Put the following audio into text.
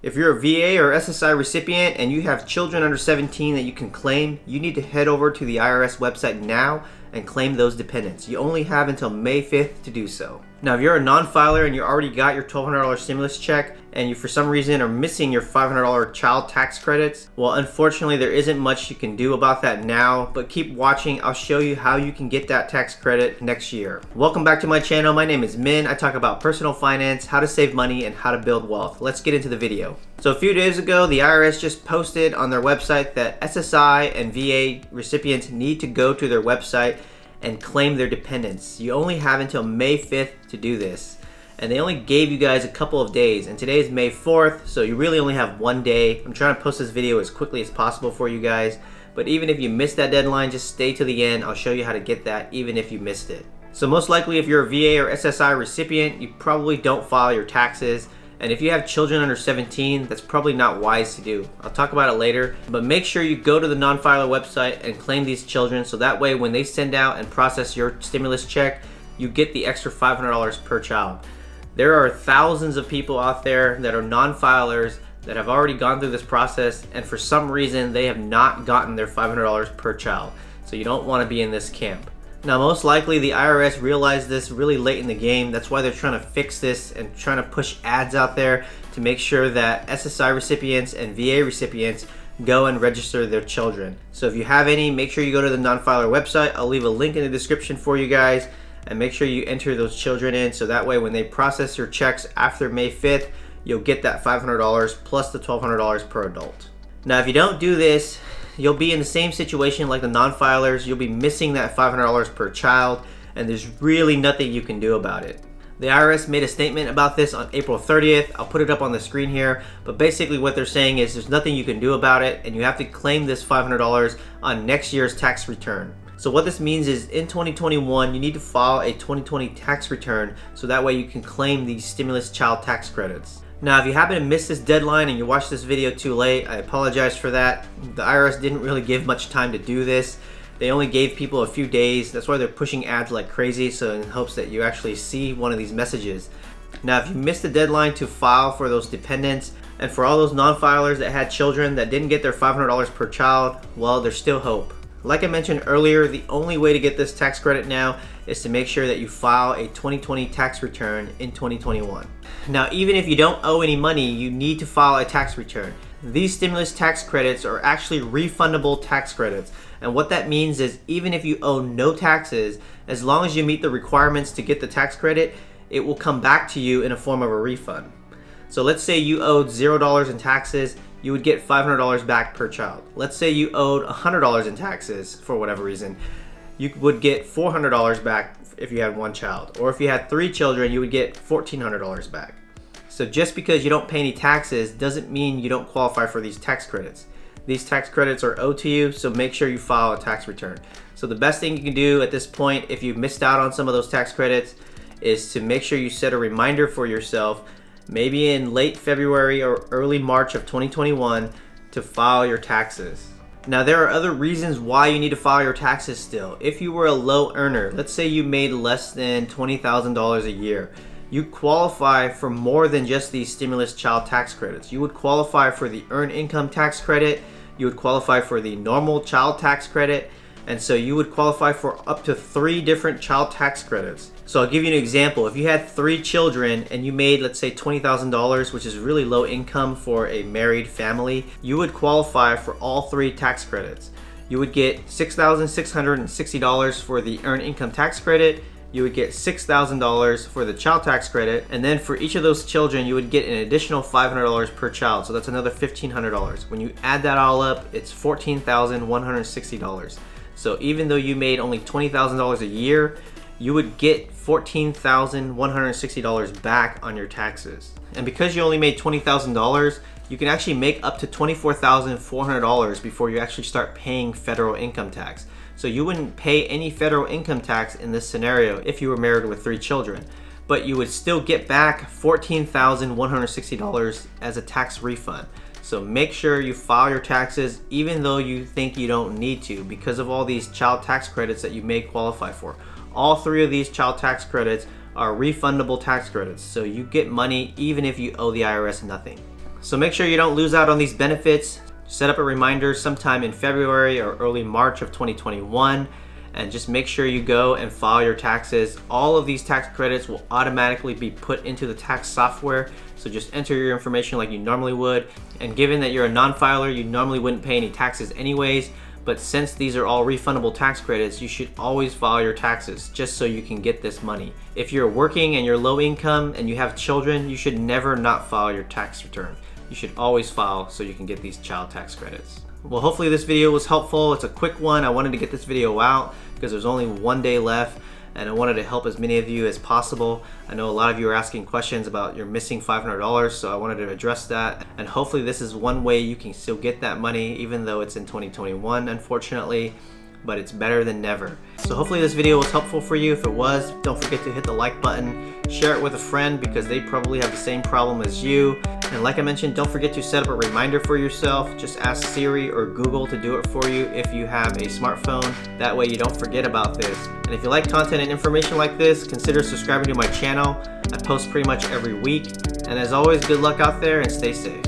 If you're a VA or SSI recipient and you have children under 17 that you can claim, you need to head over to the IRS website now and claim those dependents. You only have until May 5th to do so. Now, if you're a non-filer and you already got your $1,200 stimulus check and you for some reason are missing your $500 child tax credits, well, unfortunately there isn't much you can do about that now, but keep watching. I'll show you how you can get that tax credit next year. Welcome back to my channel. My name is Min. I talk about personal finance, how to save money, and how to build wealth. Let's get into the video. So a few days ago, the IRS just posted on their website that SSI and VA recipients need to go to their website and claim their dependents. You only have until May 5th to do this. And they only gave you guys a couple of days. And today is May 4th, so you really only have one day. I'm trying to post this video as quickly as possible for you guys. But even if you missed that deadline, just stay to the end. I'll show you how to get that even if you missed it. So most likely if you're a VA or SSI recipient, you probably don't file your taxes. And if you have children under 17, that's probably not wise to do. I'll talk about it later, but make sure you go to the non-filer website and claim these children so that way when they send out and process your stimulus check, you get the extra $500 per child. There are thousands of people out there that are non-filers that have already gone through this process, and for some reason they have not gotten their $500 per child. So you don't want to be in this camp. Now, most likely the IRS realized this really late in the game. That's why they're trying to fix this and trying to push ads out there to make sure that SSI recipients and VA recipients go and register their children. So if you have any, make sure you go to the non-filer website. I'll leave a link in the description for you guys, and make sure you enter those children in so that way when they process your checks after May 5th, you'll get that $500 plus the $1,200 per adult. Now, if you don't do this, you'll be in the same situation like the non-filers. You'll be missing that $500 per child, and there's really nothing you can do about it. The IRS made a statement about this on April 30th. I'll put it up on the screen here, but basically what they're saying is there's nothing you can do about it, and you have to claim this $500 on next year's tax return. So what this means is in 2021, you need to file a 2020 tax return so that way you can claim these stimulus child tax credits. Now, if you happen to miss this deadline and you watched this video too late, I apologize for that. The IRS didn't really give much time to do this. They only gave people a few days. That's why they're pushing ads like crazy, so in hopes that you actually see one of these messages. Now, if you missed the deadline to file for those dependents, and for all those non-filers that had children that didn't get their $500 per child, well, there's still hope. Like I mentioned earlier, the only way to get this tax credit now is to make sure that you file a 2020 tax return in 2021. Now, even if you don't owe any money, you need to file a tax return. These stimulus tax credits are actually refundable tax credits. And what that means is even if you owe no taxes, as long as you meet the requirements to get the tax credit, it will come back to you in a form of a refund. So let's say you owed $0 in taxes, you would get $500 back per child. Let's say you owed $100 in taxes for whatever reason. You would get $400 back if you had one child. Or if you had 3 children, you would get $1,400 back. So just because you don't pay any taxes doesn't mean you don't qualify for these tax credits. These tax credits are owed to you, so make sure you file a tax return. So the best thing you can do at this point, if you missed out on some of those tax credits, is to make sure you set a reminder for yourself maybe in late February or early March of 2021 to file your taxes. Now, there are other reasons why you need to file your taxes still. If you were a low earner, let's say you made less than $20,000 a year, you qualify for more than just these stimulus child tax credits. You would qualify for the earned income tax credit, you would qualify for the normal child tax credit, and so you would qualify for up to 3 different child tax credits. So I'll give you an example. If you had 3 children and you made, let's say, $20,000, which is really low income for a married family, you would qualify for all 3 tax credits. You would get $6,660 for the earned income tax credit, you would get $6,000 for the child tax credit, and then for each of those children, you would get an additional $500 per child, so that's another $1,500. When you add that all up, it's $14,160. So even though you made only $20,000 a year, you would get $14,160 back on your taxes. And because you only made $20,000, you can actually make up to $24,400 before you actually start paying federal income tax. So you wouldn't pay any federal income tax in this scenario if you were married with 3 children, but you would still get back $14,160 as a tax refund. So make sure you file your taxes even though you think you don't need to because of all these child tax credits that you may qualify for. All 3 of these child tax credits are refundable tax credits, so you get money even if you owe the IRS nothing. So make sure you don't lose out on these benefits. Set up a reminder sometime in February or early March of 2021, and just make sure you go and file your taxes. All of these tax credits will automatically be put into the tax software, so just enter your information like you normally would. And given that you're a non-filer, you normally wouldn't pay any taxes anyways, but since these are all refundable tax credits, you should always file your taxes just so you can get this money. If you're working and you're low income and you have children, you should never not file your tax return. You should always file so you can get these child tax credits. Well, hopefully this video was helpful. It's a quick one. I wanted to get this video out because there's only one day left, and I wanted to help as many of you as possible. I know a lot of you are asking questions about your missing $500, so I wanted to address that. And hopefully this is one way you can still get that money, even though it's in 2021, unfortunately, but it's better than never. So hopefully this video was helpful for you. If it was, don't forget to hit the like button, share it with a friend because they probably have the same problem as you. And like I mentioned, don't forget to set up a reminder for yourself. Just ask Siri or Google to do it for you if you have a smartphone. That way you don't forget about this. And if you like content and information like this, consider subscribing to my channel. I post pretty much every week. And as always, good luck out there and stay safe.